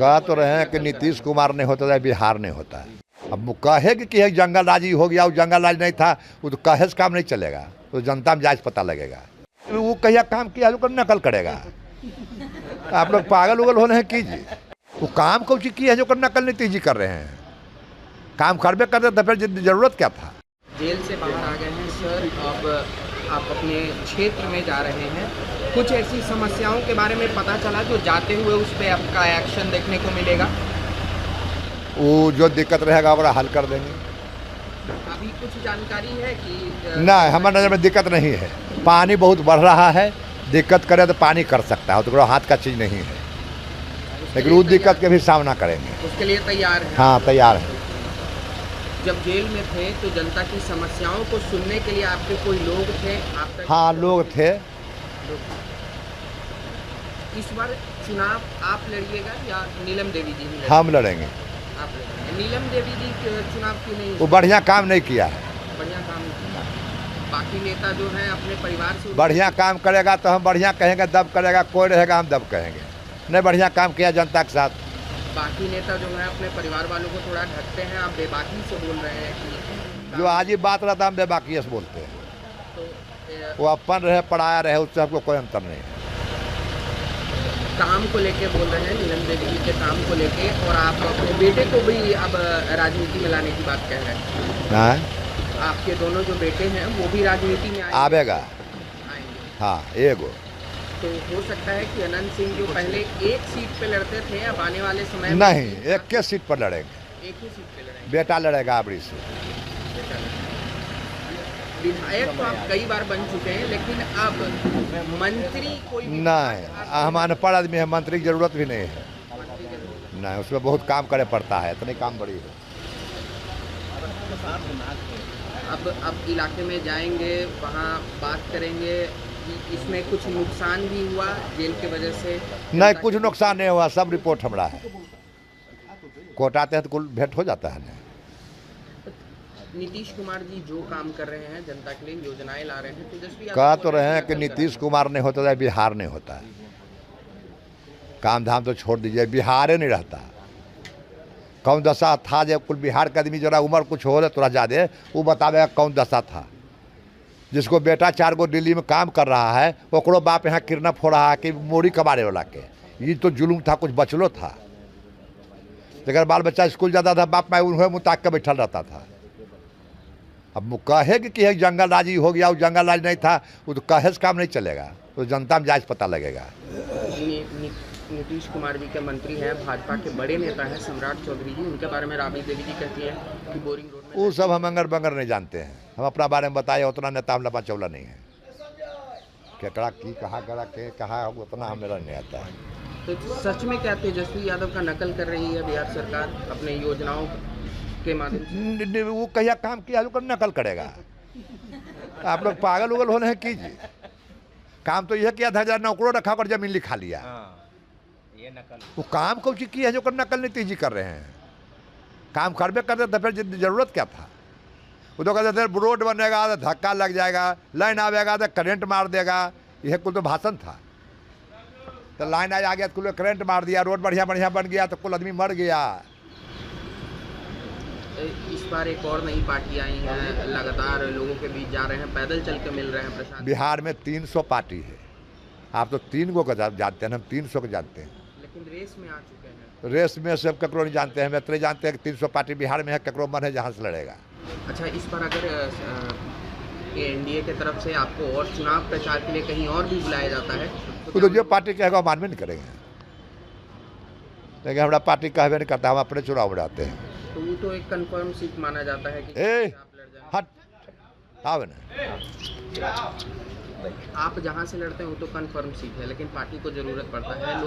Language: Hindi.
कह तो रहे हैं कि नीतीश कुमार नहीं होता है, बिहार नहीं होता है। अब कहेगी कि एक जंगल राज ही हो गया, वो जंगल राज नहीं था, वो तो कहे से काम नहीं चलेगा, तो जनता में जायज पता लगेगा। वो कहिया काम किया तो नकल करेगा। आप लोग पागल उगल होने हैं कीजिए। वो काम कौन सी की है जो नकल नीतीश जी कर रहे हैं? काम करबे करते तो फिर जरूरत क्या था? जेल से बाहर आ गए हैं सर, अब आप अपने क्षेत्र में जा रहे हैं। कुछ ऐसी समस्याओं के बारे में पता चला जो जाते हुए उस पर आपका एक्शन देखने को मिलेगा? वो जो दिक्कत रहेगा वो हल कर देंगे। अभी कुछ जानकारी है कि नहीं, हमारे नज़र में दिक्कत नहीं है। पानी बहुत बढ़ रहा है, दिक्कत करे तो पानी कर सकता है, तो हाथ का चीज़ नहीं है, लेकिन उस दिक्कत के भी सामना करेंगे। उसके लिए तैयार है? हाँ, तैयार है। जब जेल में थे तो जनता की समस्याओं को सुनने के लिए आपके कोई लोग थे? आप तक हाँ, लोग थे। इस बार चुनाव आप लड़िएगा या नीलम देवी जी ही हम लड़ेंगे। आप लड़ेंगे? नीलम देवी जी चुनाव क्यों नहीं? वो बढ़िया काम नहीं किया है। बढ़िया काम किया। बाकी नेता जो हैं अपने परिवार से बढ़िया काम करेगा तो हम बढ़िया कहेंगे, दब करेगा कोई रहेगा हम दब कहेंगे। नहीं, बढ़िया काम किया जनता के साथ। बाकी नेता जो है अपने परिवार वालों को थोड़ा ढकते हैं, आप बेबाकी से बोल रहे हैं कि जो आज ही बात रहता हम बेबाकी से बोलते हैं। तो वो अपन रहे पढ़ाया रहे, उससे हमको कोई अंतर नहीं है। काम को लेके बोल रहे हैं, नीलम देवी जी के काम को लेके, और आप अपने बेटे को भी अब राजनीति में लाने की बात कह रहे हैं। आपके दोनों जो बेटे हैं वो भी राजनीति में आवेगा। आएंगे। हाँ, एगो तो हो सकता है कि अनंत सिंह जो पहले एक सीट पे लड़ते थे, अब आने वाले समय में नहीं, एक के सीट पर लड़ेंगे। एक ही सीट पे लड़ेंगे। बेटा लड़ेगा आबरी से। विधायक तो आप कई बार बन चुके हैं, लेकिन अब मंत्री कोई नहीं, हम अनपढ़ आदमी है, मंत्री की जरूरत भी नहीं है। नहीं, उसमें बहुत काम करे पड़ता है, इतनी काम बड़ी है। अब इलाके में जाएंगे, वहाँ बात करेंगे कि इसमें कुछ नुकसान भी हुआ जेल के वजह से? नहीं, कुछ नुकसान नहीं हुआ, सब रिपोर्ट हमारा है। कोर्ट आते हैं तो कुल भेंट हो जाता है। नीतीश कुमार जी जो काम कर रहे हैं, जनता के लिए योजनाएं ला रहे हैं, तेजस्वी कह तो रहे हैं कि नीतीश कुमार नहीं होता है, बिहार नहीं होता है। काम धाम तो छोड़ दीजिए, बिहार ही नहीं रहता। कौन दशा था जब कुल बिहार का आदमी जरा उम्र कुछ हो रहा थोड़ा ज़्यादा, वो बतावेगा कौन दशा था। जिसको बेटा 4 गो दिल्ली में काम कर रहा है, ओकरो बाप यहाँ किडनैप हो रहा है कि मोरी कबाड़े वाला के। ये तो जुलूम था, कुछ बचलो था। अगर बाल बच्चा स्कूल जाता था, बाप माई उन्हें मुताक के बैठल रहता था। अब कहेगी कि एक जंगल राज ही हो गया, वो जंगल राज नहीं था, वो तो कहे से काम नहीं चलेगा, तो जनता में जायज पता लगेगा। नीतीश कुमार जी के मंत्री हैं, भाजपा के बड़े नेता हैं सम्राट चौधरी जी, उनके बारे में राबड़ी देवी जी कहती है कि बोरिंग रोड में वो सब हम अंगर बंगर नहीं जानते हैं। हम अपना बारे में बताए उतना नेता हम लंबा चौला नहीं है। केकड़ा की कहाँ करा के कहा उतना हमें नहीं आता है। तो सच में क्या तेजस्वी यादव का नकल कर रही है बिहार सरकार अपने योजनाओं के माध्यम से? वो कहिया काम किया तो नकल करेगा। आप लोग पागल उगल होने हैं कीजिए। काम तो यह किया था, जरा नौकरों रखा कर जमीन लिखा लिया। ये नकल। वो काम कौन सी की है जो नकल नीतीश जी कर रहे हैं? काम करबे करते तो फिर जरूरत क्या था? वो तो कहते थे रोड बनेगा तो धक्का लग जाएगा, लाइन आवेगा तो करंट मार देगा, यह कुल तो भाषण था। तो लाइन आ गया तो कुल करंट मार दिया, रोड बढ़िया बढ़िया बन गया तो कुल आदमी मर गया। इस बार एक और नई पार्टी आई है, लगातार लोगों के बीच जा रहे हैं, पैदल चल के मिल रहे हैं प्रशासन। बिहार में 300 पार्टी है। आप तो 3 गो का जानते हैं, हम 300 को जानते हैं। लेकिन रेस में आ चुके हैं। रेस में सब ककरो नहीं जानते हैं, हम इतने जानते हैं कि 300 पार्टी बिहार में है, ककरो मन है जहाँ से लड़ेगा। अच्छा, इस बार अगर एनडीए की तरफ से आपको और चुनाव प्रचार के लिए कहीं और भी बुलाया जाता है तो जो पार्टी कहेगा हम मानवे नहीं करेंगे, लेकिन हमारा पार्टी कहवे नहीं करता, हम अपने चुनाव में रहते हैं। तो वो तो एक कंफर्म सीट माना जाता है कि आप लड़ जाएं। हट आवे ना। आप जहाँ से लड़ते हैं वो तो कंफर्म सीट है, लेकिन पार्टी को जरूरत पड़ता है।